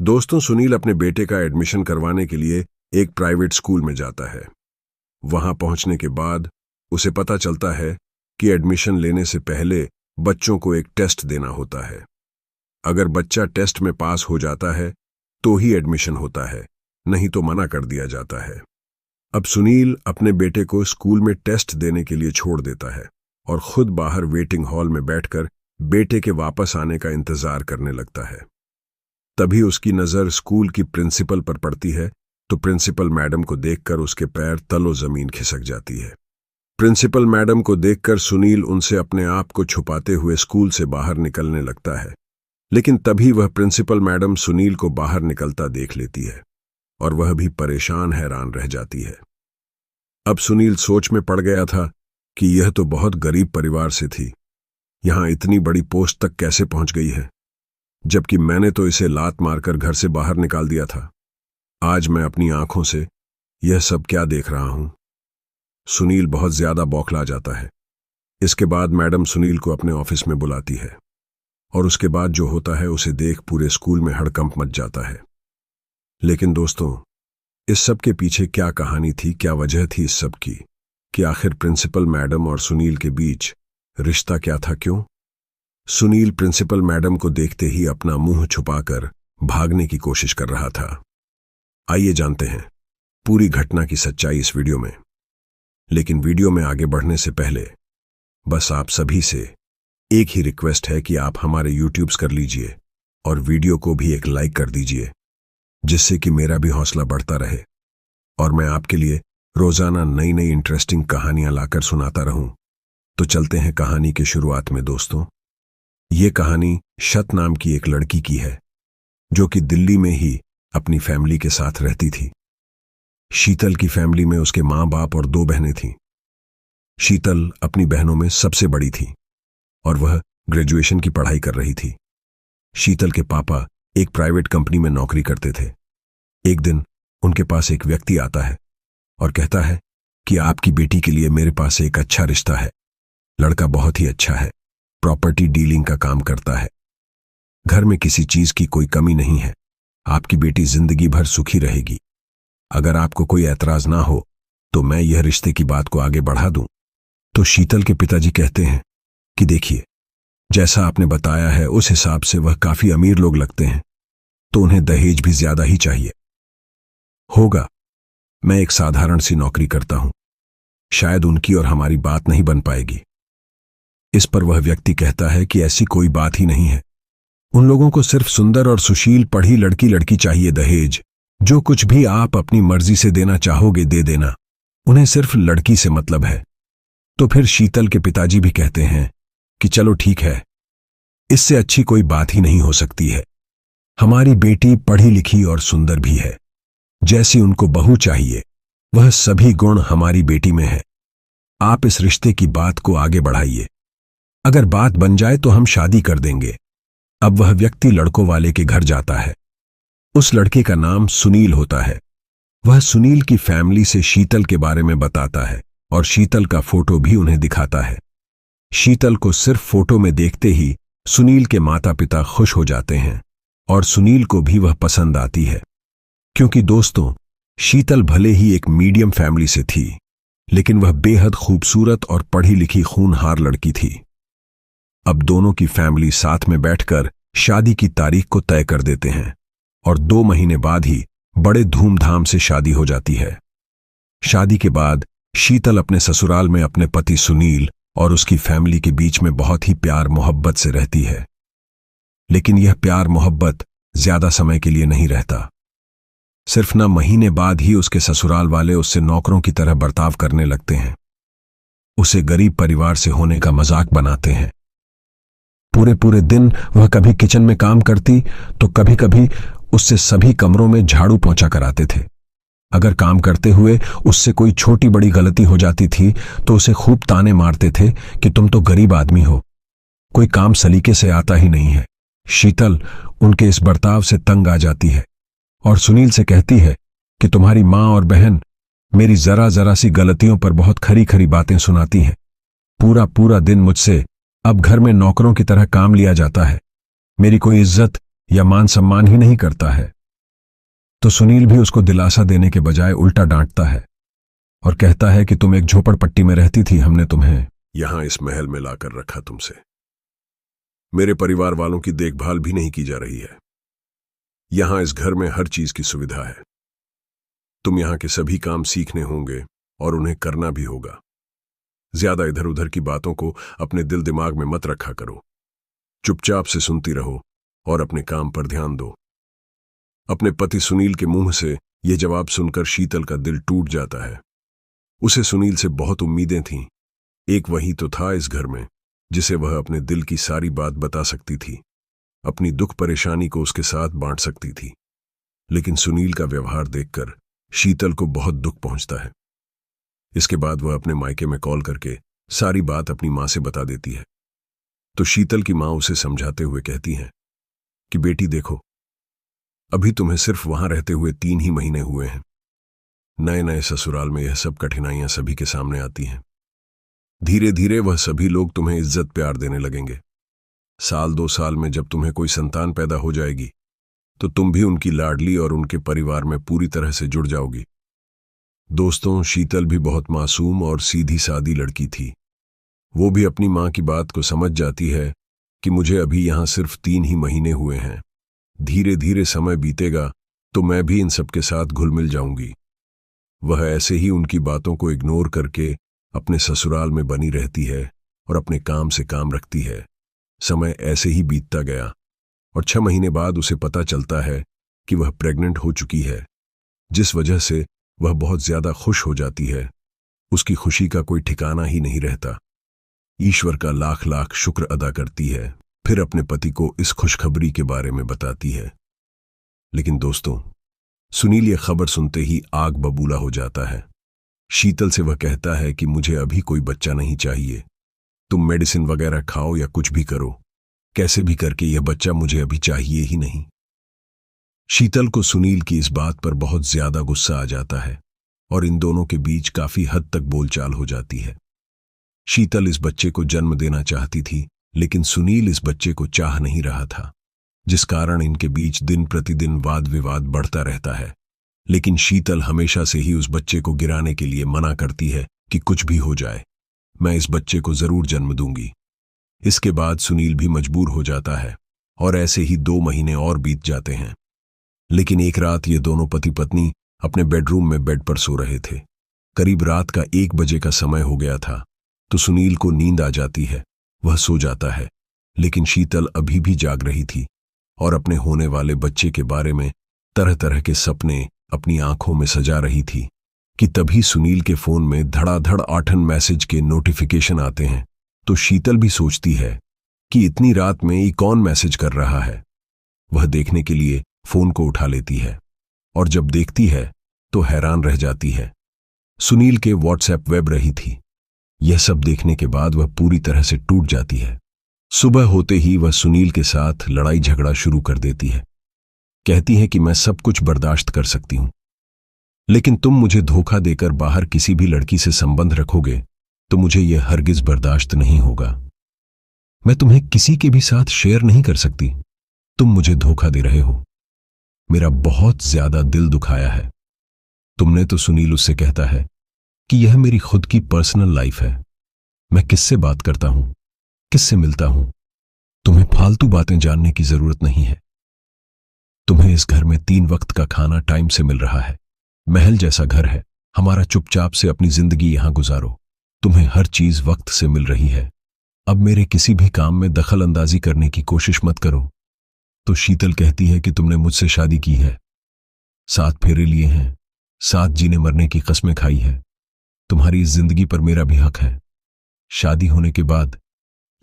दोस्तों, सुनील अपने बेटे का एडमिशन करवाने के लिए एक प्राइवेट स्कूल में जाता है। वहां पहुंचने के बाद उसे पता चलता है कि एडमिशन लेने से पहले बच्चों को एक टेस्ट देना होता है। अगर बच्चा टेस्ट में पास हो जाता है तो ही एडमिशन होता है, नहीं तो मना कर दिया जाता है। अब सुनील अपने बेटे को स्कूल में टेस्ट देने के लिए छोड़ देता है और खुद बाहर वेटिंग हॉल में बैठकर बेटे के वापस आने का इंतजार करने लगता है। तभी उसकी नजर स्कूल की प्रिंसिपल पर पड़ती है तो प्रिंसिपल मैडम को देखकर उसके पैर तलो जमीन खिसक जाती है। प्रिंसिपल मैडम को देखकर सुनील उनसे अपने आप को छुपाते हुए स्कूल से बाहर निकलने लगता है, लेकिन तभी वह प्रिंसिपल मैडम सुनील को बाहर निकलता देख लेती है और वह भी परेशान हैरान रह जाती है। अब सुनील सोच में पड़ गया था कि यह तो बहुत गरीब परिवार से थी, यहां इतनी बड़ी पोस्ट तक कैसे पहुंच गई है, जबकि मैंने तो इसे लात मारकर घर से बाहर निकाल दिया था। आज मैं अपनी आंखों से यह सब क्या देख रहा हूं। सुनील बहुत ज्यादा बौखला जाता है। इसके बाद मैडम सुनील को अपने ऑफिस में बुलाती है और उसके बाद जो होता है उसे देख पूरे स्कूल में हड़कंप मच जाता है। लेकिन दोस्तों, इस सब के पीछे क्या कहानी थी, क्या वजह थी इस सब की, कि आखिर प्रिंसिपल मैडम और सुनील के बीच रिश्ता क्या था, क्यों? सुनील प्रिंसिपल मैडम को देखते ही अपना मुंह छुपाकर भागने की कोशिश कर रहा था। आइए जानते हैं पूरी घटना की सच्चाई इस वीडियो में। लेकिन वीडियो में आगे बढ़ने से पहले बस आप सभी से एक ही रिक्वेस्ट है कि आप हमारे यूट्यूब्स कर लीजिए और वीडियो को भी एक लाइक कर दीजिए, जिससे कि मेरा भी हौसला बढ़ता रहे और मैं आपके लिए रोजाना नई नई इंटरेस्टिंग कहानियां लाकर सुनाता रहूं। तो चलते हैं कहानी की शुरुआत में। दोस्तों, ये कहानी शत नाम की एक लड़की की है जो कि दिल्ली में ही अपनी फैमिली के साथ रहती थी। शीतल की फैमिली में उसके माँ बाप और 2 बहनें थीं। शीतल अपनी बहनों में सबसे बड़ी थी और वह ग्रेजुएशन की पढ़ाई कर रही थी। शीतल के पापा एक प्राइवेट कंपनी में नौकरी करते थे। एक दिन उनके पास एक व्यक्ति आता है और कहता है कि आपकी बेटी के लिए मेरे पास एक अच्छा रिश्ता है। लड़का बहुत ही अच्छा है, प्रॉपर्टी डीलिंग का काम करता है, घर में किसी चीज की कोई कमी नहीं है। आपकी बेटी जिंदगी भर सुखी रहेगी। अगर आपको कोई ऐतराज ना हो तो मैं यह रिश्ते की बात को आगे बढ़ा दूं। तो शीतल के पिताजी कहते हैं कि देखिए, जैसा आपने बताया है उस हिसाब से वह काफी अमीर लोग लगते हैं, तो उन्हें दहेज भी ज्यादा ही चाहिए होगा। मैं एक साधारण सी नौकरी करता हूं, शायद उनकी और हमारी बात नहीं बन पाएगी। इस पर वह व्यक्ति कहता है कि ऐसी कोई बात ही नहीं है। उन लोगों को सिर्फ सुंदर और सुशील पढ़ी लड़की चाहिए। दहेज जो कुछ भी आप अपनी मर्जी से देना चाहोगे दे देना, उन्हें सिर्फ लड़की से मतलब है। तो फिर शीतल के पिताजी भी कहते हैं कि चलो ठीक है, इससे अच्छी कोई बात ही नहीं हो सकती है। हमारी बेटी पढ़ी लिखी और सुंदर भी है, जैसी उनको बहू चाहिए वह सभी गुण हमारी बेटी में है। आप इस रिश्ते की बात को आगे बढ़ाइए, अगर बात बन जाए तो हम शादी कर देंगे। अब वह व्यक्ति लड़कों वाले के घर जाता है। उस लड़के का नाम सुनील होता है। वह सुनील की फैमिली से शीतल के बारे में बताता है और शीतल का फोटो भी उन्हें दिखाता है। शीतल को सिर्फ फोटो में देखते ही सुनील के माता पिता खुश हो जाते हैं और सुनील को भी वह पसंद आती है। क्योंकि दोस्तों, शीतल भले ही एक मीडियम फैमिली से थी, लेकिन वह बेहद खूबसूरत और पढ़ी लिखी खूनहार लड़की थी। अब दोनों की फैमिली साथ में बैठकर शादी की तारीख को तय कर देते हैं और 2 महीने बाद ही बड़े धूमधाम से शादी हो जाती है। शादी के बाद शीतल अपने ससुराल में अपने पति सुनील और उसकी फैमिली के बीच में बहुत ही प्यार मोहब्बत से रहती है। लेकिन यह प्यार मोहब्बत ज्यादा समय के लिए नहीं रहता। सिर्फ न महीने बाद ही उसके ससुराल वाले उससे नौकरों की तरह बर्ताव करने लगते हैं। उसे गरीब परिवार से होने का मजाक बनाते हैं। पूरे पूरे दिन वह कभी किचन में काम करती तो कभी कभी उससे सभी कमरों में झाड़ू पोंछा कराते थे। अगर काम करते हुए उससे कोई छोटी बड़ी गलती हो जाती थी तो उसे खूब ताने मारते थे कि तुम तो गरीब आदमी हो, कोई काम सलीके से आता ही नहीं है। शीतल उनके इस बर्ताव से तंग आ जाती है और सुनील से कहती है कि तुम्हारी माँ और बहन मेरी जरा जरा सी गलतियों पर बहुत खरी खरी बातें सुनाती हैं। पूरा पूरा दिन मुझसे अब घर में नौकरों की तरह काम लिया जाता है। मेरी कोई इज्जत या मान सम्मान ही नहीं करता है, तो सुनील भी उसको दिलासा देने के बजाय उल्टा डांटता है और कहता है कि तुम एक झोपड़पट्टी में रहती थी, हमने तुम्हें यहां इस महल में लाकर रखा, तुमसे मेरे परिवार वालों की देखभाल भी नहीं की जा रही है। यहां इस घर में हर चीज की सुविधा है। तुम यहां के सभी काम सीखने होंगे और उन्हें करना भी होगा। ज्यादा इधर उधर की बातों को अपने दिल दिमाग में मत रखा करो। चुपचाप से सुनती रहो और अपने काम पर ध्यान दो। अपने पति सुनील के मुंह से यह जवाब सुनकर शीतल का दिल टूट जाता है। उसे सुनील से बहुत उम्मीदें थीं। एक वही तो था इस घर में जिसे वह अपने दिल की सारी बात बता सकती थी, अपनी दुख परेशानी को उसके साथ बांट सकती थी। लेकिन सुनील का व्यवहार देखकर शीतल को बहुत दुख पहुंचता है। इसके बाद वह अपने मायके में कॉल करके सारी बात अपनी मां से बता देती है। तो शीतल की मां उसे समझाते हुए कहती हैं कि बेटी देखो, अभी तुम्हें सिर्फ वहां रहते हुए 3 ही महीने हुए हैं। नए नए ससुराल में यह सब कठिनाइयां सभी के सामने आती हैं। धीरे धीरे वह सभी लोग तुम्हें इज्जत प्यार देने लगेंगे। 1-2 साल में जब तुम्हें कोई संतान पैदा हो जाएगी तो तुम भी उनकी लाडली और उनके परिवार में पूरी तरह से जुड़ जाओगी। दोस्तों, शीतल भी बहुत मासूम और सीधी सादी लड़की थी। वो भी अपनी मां की बात को समझ जाती है कि मुझे अभी यहां सिर्फ 3 ही महीने हुए हैं। धीरे धीरे समय बीतेगा तो मैं भी इन सबके साथ घुल मिल जाऊंगी। वह ऐसे ही उनकी बातों को इग्नोर करके अपने ससुराल में बनी रहती है और अपने काम से काम रखती है। समय ऐसे ही बीतता गया और 6 महीने बाद उसे पता चलता है कि वह प्रेग्नेंट हो चुकी है, जिस वजह से वह बहुत ज्यादा खुश हो जाती है। उसकी खुशी का कोई ठिकाना ही नहीं रहता। ईश्वर का लाख लाख शुक्र अदा करती है, फिर अपने पति को इस खुशखबरी के बारे में बताती है। लेकिन दोस्तों, सुनील ये खबर सुनते ही आग बबूला हो जाता है। शीतल से वह कहता है कि मुझे अभी कोई बच्चा नहीं चाहिए। तुम मेडिसिन वगैरह खाओ या कुछ भी करो, कैसे भी करके यह बच्चा मुझे अभी चाहिए ही नहीं। शीतल को सुनील की इस बात पर बहुत ज्यादा गुस्सा आ जाता है और इन दोनों के बीच काफी हद तक बोलचाल हो जाती है। शीतल इस बच्चे को जन्म देना चाहती थी, लेकिन सुनील इस बच्चे को चाह नहीं रहा था, जिस कारण इनके बीच दिन प्रतिदिन वाद विवाद बढ़ता रहता है। लेकिन शीतल हमेशा से ही उस बच्चे को गिराने के लिए मना करती है कि कुछ भी हो जाए, मैं इस बच्चे को जरूर जन्म दूंगी। इसके बाद सुनील भी मजबूर हो जाता है और ऐसे ही 2 महीने और बीत जाते हैं। लेकिन एक रात ये दोनों पति पत्नी अपने बेडरूम में बेड पर सो रहे थे। करीब रात का 1 बजे का समय हो गया था। तो सुनील को नींद आ जाती है, वह सो जाता है। लेकिन शीतल अभी भी जाग रही थी और अपने होने वाले बच्चे के बारे में तरह तरह के सपने अपनी आंखों में सजा रही थी कि तभी सुनील के फोन में धड़ाधड़ 8 मैसेज के नोटिफिकेशन आते हैं। तो शीतल भी सोचती है कि इतनी रात में ये कौन मैसेज कर रहा है। वह देखने के लिए फोन को उठा लेती है और जब देखती है तो हैरान रह जाती है। सुनील के व्हाट्सएप वेब रही थी। यह सब देखने के बाद वह पूरी तरह से टूट जाती है। सुबह होते ही वह सुनील के साथ लड़ाई झगड़ा शुरू कर देती है। कहती है कि मैं सब कुछ बर्दाश्त कर सकती हूं, लेकिन तुम मुझे धोखा देकर बाहर किसी भी लड़की से संबंध रखोगे तो मुझे यह हरगिज बर्दाश्त नहीं होगा। मैं तुम्हें किसी के भी साथ शेयर नहीं कर सकती। तुम मुझे धोखा दे रहे हो। मेरा बहुत ज्यादा दिल दुखाया है तुमने। तो सुनील उससे कहता है कि यह मेरी खुद की पर्सनल लाइफ है। मैं किससे बात करता हूं, किससे मिलता हूं, तुम्हें फालतू बातें जानने की जरूरत नहीं है। तुम्हें इस घर में 3 वक्त का खाना टाइम से मिल रहा है। महल जैसा घर है हमारा। चुपचाप से अपनी जिंदगी यहां गुजारो। तुम्हें हर चीज वक्त से मिल रही है। अब मेरे किसी भी काम में दखल अंदाजी करने की कोशिश मत करो। तो शीतल कहती है कि तुमने मुझसे शादी की है, 7 फेरे लिए हैं, 7 जीने मरने की कस्में खाई है। तुम्हारी इस जिंदगी पर मेरा भी हक है। शादी होने के बाद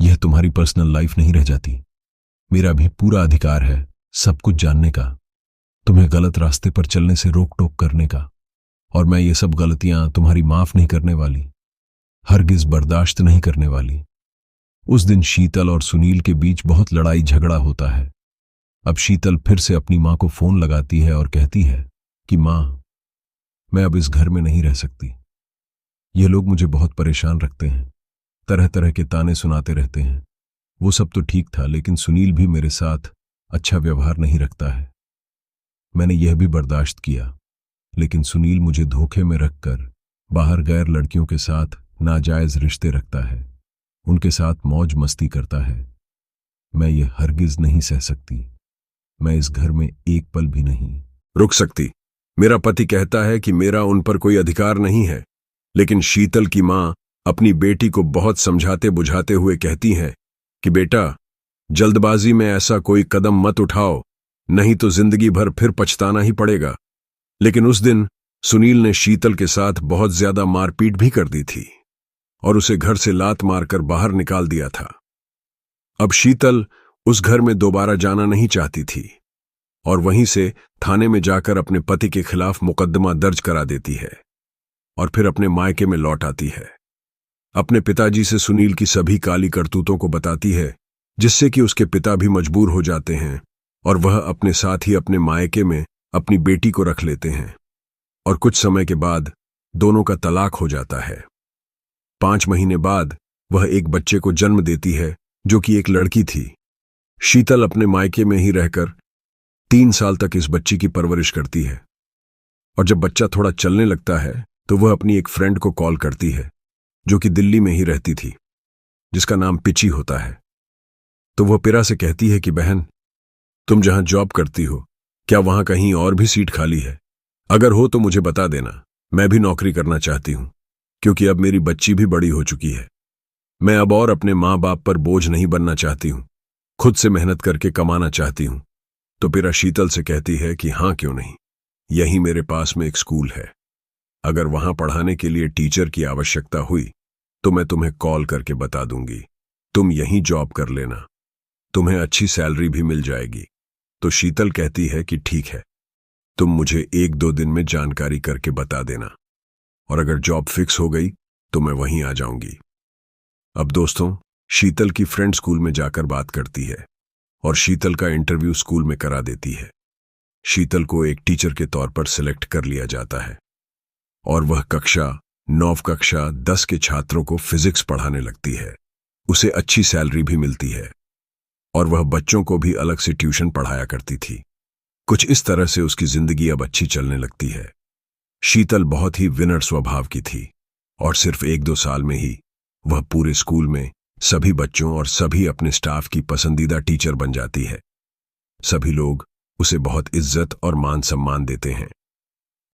यह तुम्हारी पर्सनल लाइफ नहीं रह जाती। मेरा भी पूरा अधिकार है सब कुछ जानने का, तुम्हें गलत रास्ते पर चलने से रोक टोक करने का। और मैं ये सब गलतियां तुम्हारी माफ नहीं करने वाली, हरगिज बर्दाश्त नहीं करने वाली। उस दिन शीतल और सुनील के बीच बहुत लड़ाई झगड़ा होता है। अब शीतल फिर से अपनी मां को फोन लगाती है और कहती है कि मां, मैं अब इस घर में नहीं रह सकती। ये लोग मुझे बहुत परेशान रखते हैं, तरह तरह के ताने सुनाते रहते हैं। वो सब तो ठीक था, लेकिन सुनील भी मेरे साथ अच्छा व्यवहार नहीं रखता है। मैंने यह भी बर्दाश्त किया, लेकिन सुनील मुझे धोखे में रखकर बाहर गैर लड़कियों के साथ नाजायज रिश्ते रखता है, उनके साथ मौज मस्ती करता है। मैं ये हरगिज नहीं सह सकती। मैं इस घर में एक पल भी नहीं रुक सकती। मेरा पति कहता है कि मेरा उन पर कोई अधिकार नहीं है, लेकिन शीतल की मां अपनी बेटी को बहुत समझाते बुझाते हुए कहती है कि बेटा, जल्दबाजी में ऐसा कोई कदम मत उठाओ, नहीं तो जिंदगी भर फिर पछताना ही पड़ेगा। लेकिन उस दिन सुनील ने शीतल के साथ बहुत ज्यादा मारपीट भी कर दी थी और उसे घर से लात मारकर बाहर निकाल दिया था। अब शीतल उस घर में दोबारा जाना नहीं चाहती थी और वहीं से थाने में जाकर अपने पति के खिलाफ मुकदमा दर्ज करा देती है और फिर अपने मायके में लौट आती है। अपने पिताजी से सुनील की सभी काली करतूतों को बताती है, जिससे कि उसके पिता भी मजबूर हो जाते हैं और वह अपने साथ ही अपने मायके में अपनी बेटी को रख लेते हैं और कुछ समय के बाद दोनों का तलाक हो जाता है। 5 महीने बाद वह एक बच्चे को जन्म देती है, जो कि एक लड़की थी। शीतल अपने मायके में ही रहकर 3 साल तक इस बच्ची की परवरिश करती है और जब बच्चा थोड़ा चलने लगता है तो वह अपनी एक फ्रेंड को कॉल करती है, जो कि दिल्ली में ही रहती थी, जिसका नाम पिची होता है। तो वह पिरा से कहती है कि बहन, तुम जहां जॉब करती हो, क्या वहां कहीं और भी सीट खाली है? अगर हो तो मुझे बता देना, मैं भी नौकरी करना चाहती हूं, क्योंकि अब मेरी बच्ची भी बड़ी हो चुकी है। मैं अब और अपने माँ बाप पर बोझ नहीं बनना चाहती हूं, खुद से मेहनत करके कमाना चाहती हूं। तो पिरा शीतल से कहती है कि हाँ क्यों नहीं, यहीं मेरे पास में एक स्कूल है, अगर वहां पढ़ाने के लिए टीचर की आवश्यकता हुई तो मैं तुम्हें कॉल करके बता दूंगी, तुम यहीं जॉब कर लेना, तुम्हें अच्छी सैलरी भी मिल जाएगी। तो शीतल कहती है कि ठीक है, तुम मुझे 1-2 दिन में जानकारी करके बता देना और अगर जॉब फिक्स हो गई तो मैं वहीं आ जाऊंगी। अब दोस्तों, शीतल की फ्रेंड स्कूल में जाकर बात करती है और शीतल का इंटरव्यू स्कूल में करा देती है। शीतल को एक टीचर के तौर पर सिलेक्ट कर लिया जाता है और वह कक्षा 9 कक्षा 10 के छात्रों को फिजिक्स पढ़ाने लगती है। उसे अच्छी सैलरी भी मिलती है और वह बच्चों को भी अलग से ट्यूशन पढ़ाया करती थी। कुछ इस तरह से उसकी जिंदगी अब अच्छी चलने लगती है। शीतल बहुत ही विनर स्वभाव की थी और सिर्फ 1-2 साल में ही वह पूरे स्कूल में सभी बच्चों और सभी अपने स्टाफ की पसंदीदा टीचर बन जाती है। सभी लोग उसे बहुत इज्जत और मान सम्मान देते हैं।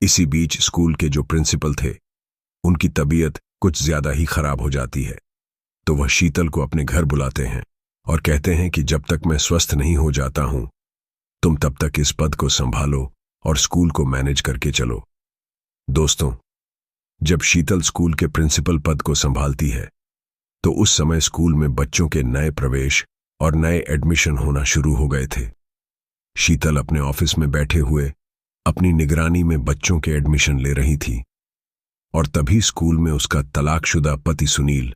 इसी बीच स्कूल के जो प्रिंसिपल थे, उनकी तबीयत कुछ ज्यादा ही खराब हो जाती है, तो वह शीतल को अपने घर बुलाते हैं और कहते हैं कि जब तक मैं स्वस्थ नहीं हो जाता हूं, तुम तब तक इस पद को संभालो और स्कूल को मैनेज करके चलो। दोस्तों, जब शीतल स्कूल के प्रिंसिपल पद को संभालती है तो उस समय स्कूल में बच्चों के नए प्रवेश और नए एडमिशन होना शुरू हो गए थे। शीतल अपने ऑफिस में बैठे हुए अपनी निगरानी में बच्चों के एडमिशन ले रही थी और तभी स्कूल में उसका तलाकशुदा पति सुनील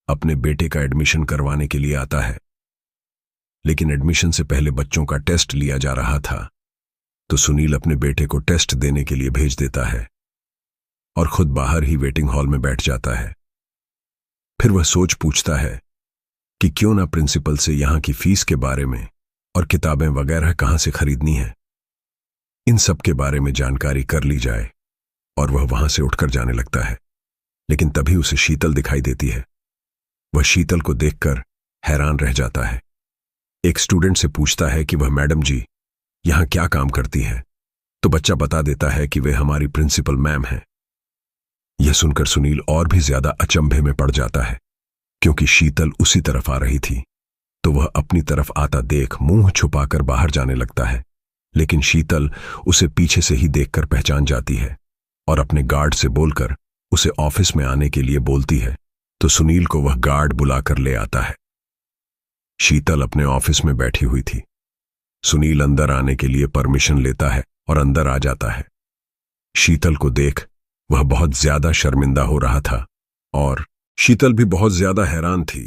अपने बेटे का एडमिशन करवाने के लिए आता है। लेकिन एडमिशन से पहले बच्चों का टेस्ट लिया जा रहा था, तो सुनील अपने बेटे को टेस्ट देने के लिए भेज देता है और खुद बाहर ही वेटिंग हॉल में बैठ जाता है। फिर वह सोच पूछता है कि क्यों ना प्रिंसिपल से यहां की फीस के बारे में और किताबें वगैरह कहां से खरीदनी है, इन सब के बारे में जानकारी कर ली जाए। और वह वहां से उठकर जाने लगता है, लेकिन तभी उसे शीतल दिखाई देती है। वह शीतल को देखकर हैरान रह जाता है। एक स्टूडेंट से पूछता है कि वह मैडम जी यहां क्या काम करती है, तो बच्चा बता देता है कि वे हमारी प्रिंसिपल मैम हैं। यह सुनकर सुनील और भी ज्यादा अचंभे में पड़ जाता है, क्योंकि शीतल उसी तरफ आ रही थी, तो वह अपनी तरफ आता देख मुंह छुपाकर बाहर जाने लगता है। लेकिन शीतल उसे पीछे से ही देखकर पहचान जाती है और अपने गार्ड से बोलकर उसे ऑफिस में आने के लिए बोलती है, तो सुनील को वह गार्ड बुलाकर ले आता है। शीतल अपने ऑफिस में बैठी हुई थी। सुनील अंदर आने के लिए परमिशन लेता है और अंदर आ जाता है। शीतल को देख वह बहुत ज्यादा शर्मिंदा हो रहा था और शीतल भी बहुत ज्यादा हैरान थी।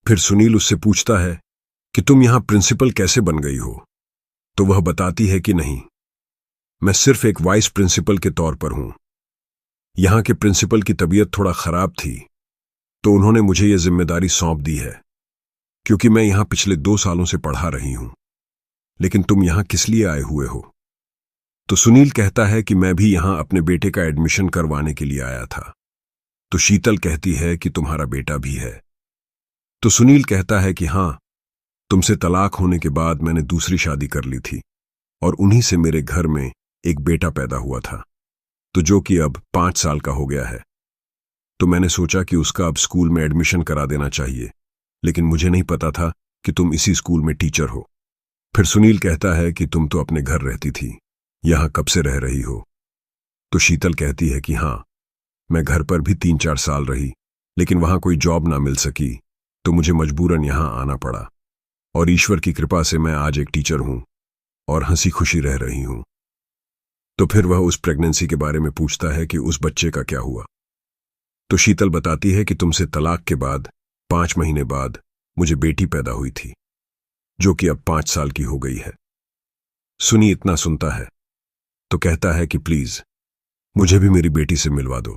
फिर सुनील उससे पूछता है कि तुम यहां प्रिंसिपल कैसे बन गई हो? तो वह बताती है कि नहीं, मैं सिर्फ एक वाइस प्रिंसिपल के तौर पर हूं। यहां के प्रिंसिपल की तबीयत थोड़ा खराब थी, तो उन्होंने मुझे यह जिम्मेदारी सौंप दी है, क्योंकि मैं यहां पिछले 2 सालों से पढ़ा रही हूं। लेकिन तुम यहां किस लिए आए हुए हो? तो सुनील कहता है कि मैं भी यहां अपने बेटे का एडमिशन करवाने के लिए आया था। तो शीतल कहती है कि तुम्हारा बेटा भी है। तो सुनील कहता है कि हां, तुमसे तलाक होने के बाद मैंने दूसरी शादी कर ली थी और उन्हीं से मेरे घर में एक बेटा पैदा हुआ था, तो जो कि अब 5 साल का हो गया है। तो मैंने सोचा कि उसका अब स्कूल में एडमिशन करा देना चाहिए, लेकिन मुझे नहीं पता था कि तुम इसी स्कूल में टीचर हो। फिर सुनील कहता है कि तुम तो अपने घर रहती थी, यहां कब से रह रही हो? तो शीतल कहती है कि हां, मैं घर पर भी 3-4 साल रही, लेकिन वहां कोई जॉब ना मिल सकी, तो मुझे मजबूरन यहां आना पड़ा। और ईश्वर की कृपा से मैं आज एक टीचर हूं और हंसी खुशी रह रही हूं। तो फिर वह उस प्रेगनेंसी के बारे में पूछता है कि उस बच्चे का क्या हुआ। तो शीतल बताती है कि तुमसे तलाक के बाद 5 महीने बाद मुझे बेटी पैदा हुई थी, जो कि अब 5 साल की हो गई है। सुनी इतना सुनता है तो कहता है कि प्लीज मुझे भी मेरी बेटी से मिलवा दो।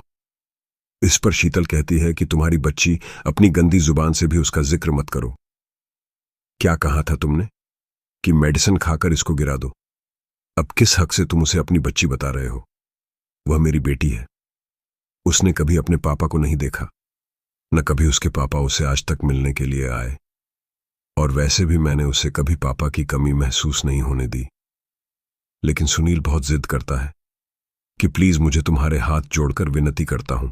इस पर शीतल कहती है कि तुम्हारी बच्ची, अपनी गंदी जुबान से भी उसका जिक्र मत करो। क्या कहा था तुमने कि मेडिसिन खाकर इसको गिरा दो? अब किस हक से तुम उसे अपनी बच्ची बता रहे हो? वह मेरी बेटी है। उसने कभी अपने पापा को नहीं देखा, न कभी उसके पापा उसे आज तक मिलने के लिए आए, और वैसे भी मैंने उसे कभी पापा की कमी महसूस नहीं होने दी। लेकिन सुनील बहुत जिद करता है कि प्लीज मुझे तुम्हारे हाथ जोड़कर विनती करता हूं,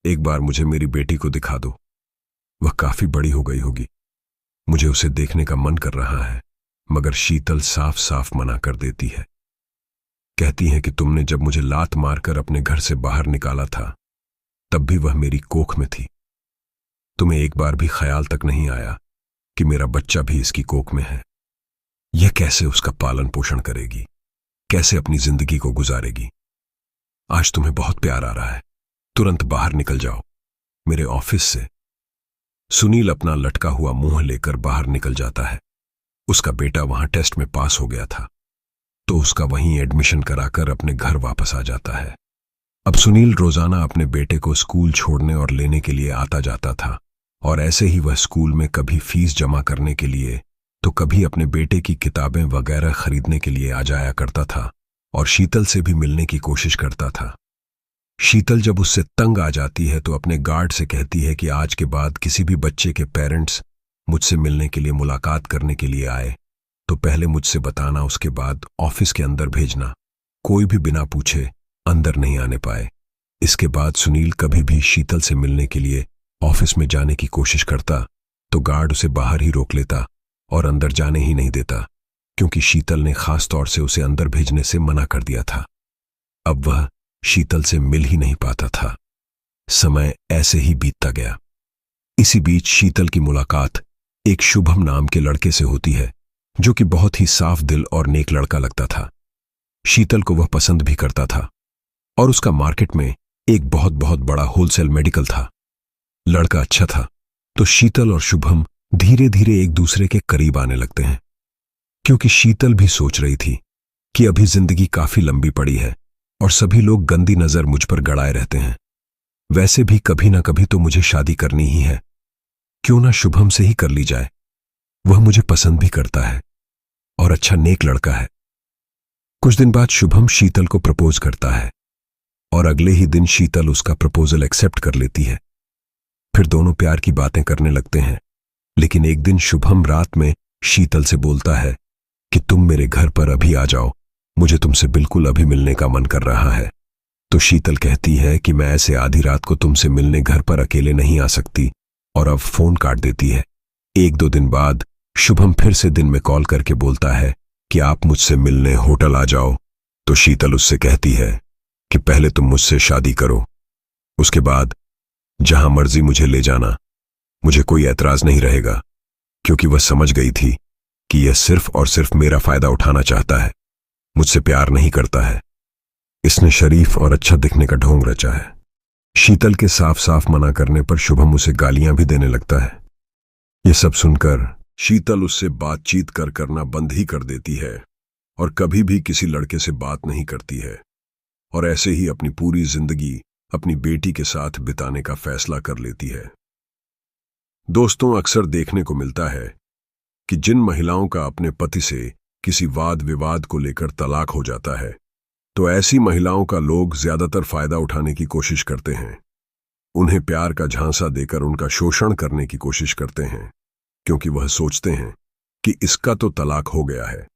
एक बार मुझे मेरी बेटी को दिखा दो। वह काफी बड़ी हो गई होगी, मुझे उसे देखने का मन कर रहा है। मगर शीतल साफ साफ मना कर देती है। कहती है कि तुमने जब मुझे लात मारकर अपने घर से बाहर निकाला था, तब भी वह मेरी कोख में थी। तुम्हें एक बार भी ख्याल तक नहीं आया कि मेरा बच्चा भी इसकी कोख में है। यह कैसे उसका पालन पोषण करेगी, कैसे अपनी जिंदगी को गुजारेगी? आज तुम्हें बहुत प्यार आ रहा है, तुरंत बाहर निकल जाओ मेरे ऑफिस से। सुनील अपना लटका हुआ मुंह लेकर बाहर निकल जाता है। उसका बेटा वहां टेस्ट में पास हो गया था, तो उसका वहीं एडमिशन कराकर अपने घर वापस आ जाता है। अब सुनील रोजाना अपने बेटे को स्कूल छोड़ने और लेने के लिए आता जाता था, और ऐसे ही वह स्कूल में कभी फीस जमा करने के लिए तो कभी अपने बेटे की किताबें वगैरह खरीदने के लिए आ जाया करता था, और शीतल से भी मिलने की कोशिश करता था। शीतल जब उससे तंग आ जाती है तो अपने गार्ड से कहती है कि आज के बाद किसी भी बच्चे के पेरेंट्स मुझसे मिलने के लिए, मुलाकात करने के लिए आए तो पहले मुझसे बताना, उसके बाद ऑफिस के अंदर भेजना। कोई भी बिना पूछे अंदर नहीं आने पाए। इसके बाद सुनील कभी भी शीतल से मिलने के लिए ऑफिस में जाने की कोशिश करता तो गार्ड उसे बाहर ही रोक लेता और अंदर जाने ही नहीं देता, क्योंकि शीतल ने खास तौर से उसे अंदर भेजने से मना कर दिया था। अब वह शीतल से मिल ही नहीं पाता था। समय ऐसे ही बीतता गया। इसी बीच शीतल की मुलाकात एक शुभम नाम के लड़के से होती है, जो कि बहुत ही साफ दिल और नेक लड़का लगता था। शीतल को वह पसंद भी करता था, और उसका मार्केट में एक बहुत बहुत बड़ा होलसेल मेडिकल था। लड़का अच्छा था, तो शीतल और शुभम धीरे धीरे एक दूसरे के करीब आने लगते हैं, क्योंकि शीतल भी सोच रही थी कि अभी जिंदगी काफी लंबी पड़ी है और सभी लोग गंदी नजर मुझ पर गड़ाए रहते हैं। वैसे भी कभी ना कभी तो मुझे शादी करनी ही है, क्यों ना शुभम से ही कर ली जाए। वह मुझे पसंद भी करता है और अच्छा नेक लड़का है। कुछ दिन बाद शुभम शीतल को प्रपोज करता है, और अगले ही दिन शीतल उसका प्रपोजल एक्सेप्ट कर लेती है। फिर दोनों प्यार की बातें करने लगते हैं। लेकिन एक दिन शुभम रात में शीतल से बोलता है कि तुम मेरे घर पर अभी आ जाओ, मुझे तुमसे बिल्कुल अभी मिलने का मन कर रहा है। तो शीतल कहती है कि मैं ऐसे आधी रात को तुमसे मिलने घर पर अकेले नहीं आ सकती, और अब फोन काट देती है। 1-2 दिन बाद शुभम फिर से दिन में कॉल करके बोलता है कि आप मुझसे मिलने होटल आ जाओ। तो शीतल उससे कहती है कि पहले तुम मुझसे शादी करो, उसके बाद जहां मर्जी मुझे ले जाना, मुझे कोई ऐतराज नहीं रहेगा, क्योंकि वह समझ गई थी कि यह सिर्फ और सिर्फ मेरा फायदा उठाना चाहता है, मुझसे प्यार नहीं करता है। इसने शरीफ और अच्छा दिखने का ढोंग रचा है। शीतल के साफ साफ मना करने पर शुभम उसे गालियां भी देने लगता है। यह सब सुनकर शीतल उससे बातचीत करना बंद ही कर देती है और कभी भी किसी लड़के से बात नहीं करती है, और ऐसे ही अपनी पूरी जिंदगी अपनी बेटी के साथ बिताने का फैसला कर लेती है। दोस्तों, अक्सर देखने को मिलता है कि जिन महिलाओं का अपने पति से किसी वाद विवाद को लेकर तलाक हो जाता है तो ऐसी महिलाओं का लोग ज्यादातर फायदा उठाने की कोशिश करते हैं। उन्हें प्यार का झांसा देकर उनका शोषण करने की कोशिश करते हैं, क्योंकि वह सोचते हैं कि इसका तो तलाक हो गया है,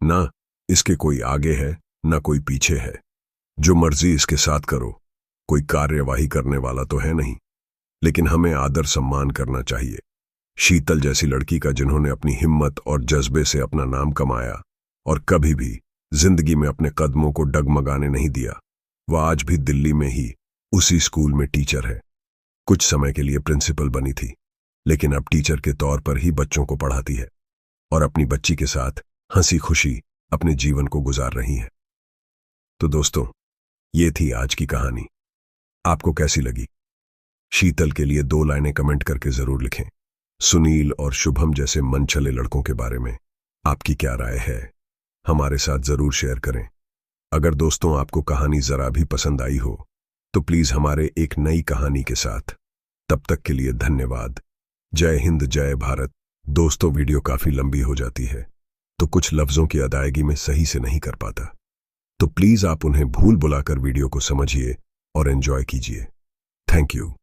ना इसके कोई आगे है ना कोई पीछे है, जो मर्जी इसके साथ करो, कोई कार्यवाही करने वाला तो है नहीं। लेकिन हमें आदर सम्मान करना चाहिए। शीतल जैसी लड़की का, जिन्होंने अपनी हिम्मत और जज्बे से अपना नाम कमाया और कभी भी जिंदगी में अपने कदमों को डगमगाने नहीं दिया, वह आज भी दिल्ली में ही उसी स्कूल में टीचर है। कुछ समय के लिए प्रिंसिपल बनी थी, लेकिन अब टीचर के तौर पर ही बच्चों को पढ़ाती है और अपनी बच्ची के साथ हंसी खुशी अपने जीवन को गुजार रही है। तो दोस्तों, ये थी आज की कहानी। आपको कैसी लगी? शीतल के लिए 2 लाइनें कमेंट करके जरूर लिखें। सुनील और शुभम जैसे मनचले लड़कों के बारे में आपकी क्या राय है, हमारे साथ जरूर शेयर करें। अगर दोस्तों आपको कहानी जरा भी पसंद आई हो तो प्लीज हमारे एक नई कहानी के साथ। तब तक के लिए धन्यवाद। जय हिंद, जय भारत। दोस्तों, वीडियो काफी लंबी हो जाती है तो कुछ लफ्जों की अदायगी में सही से नहीं कर पाता, तो प्लीज आप उन्हें भूल बुलाकर वीडियो को समझिए और एंजॉय कीजिए। Thank you.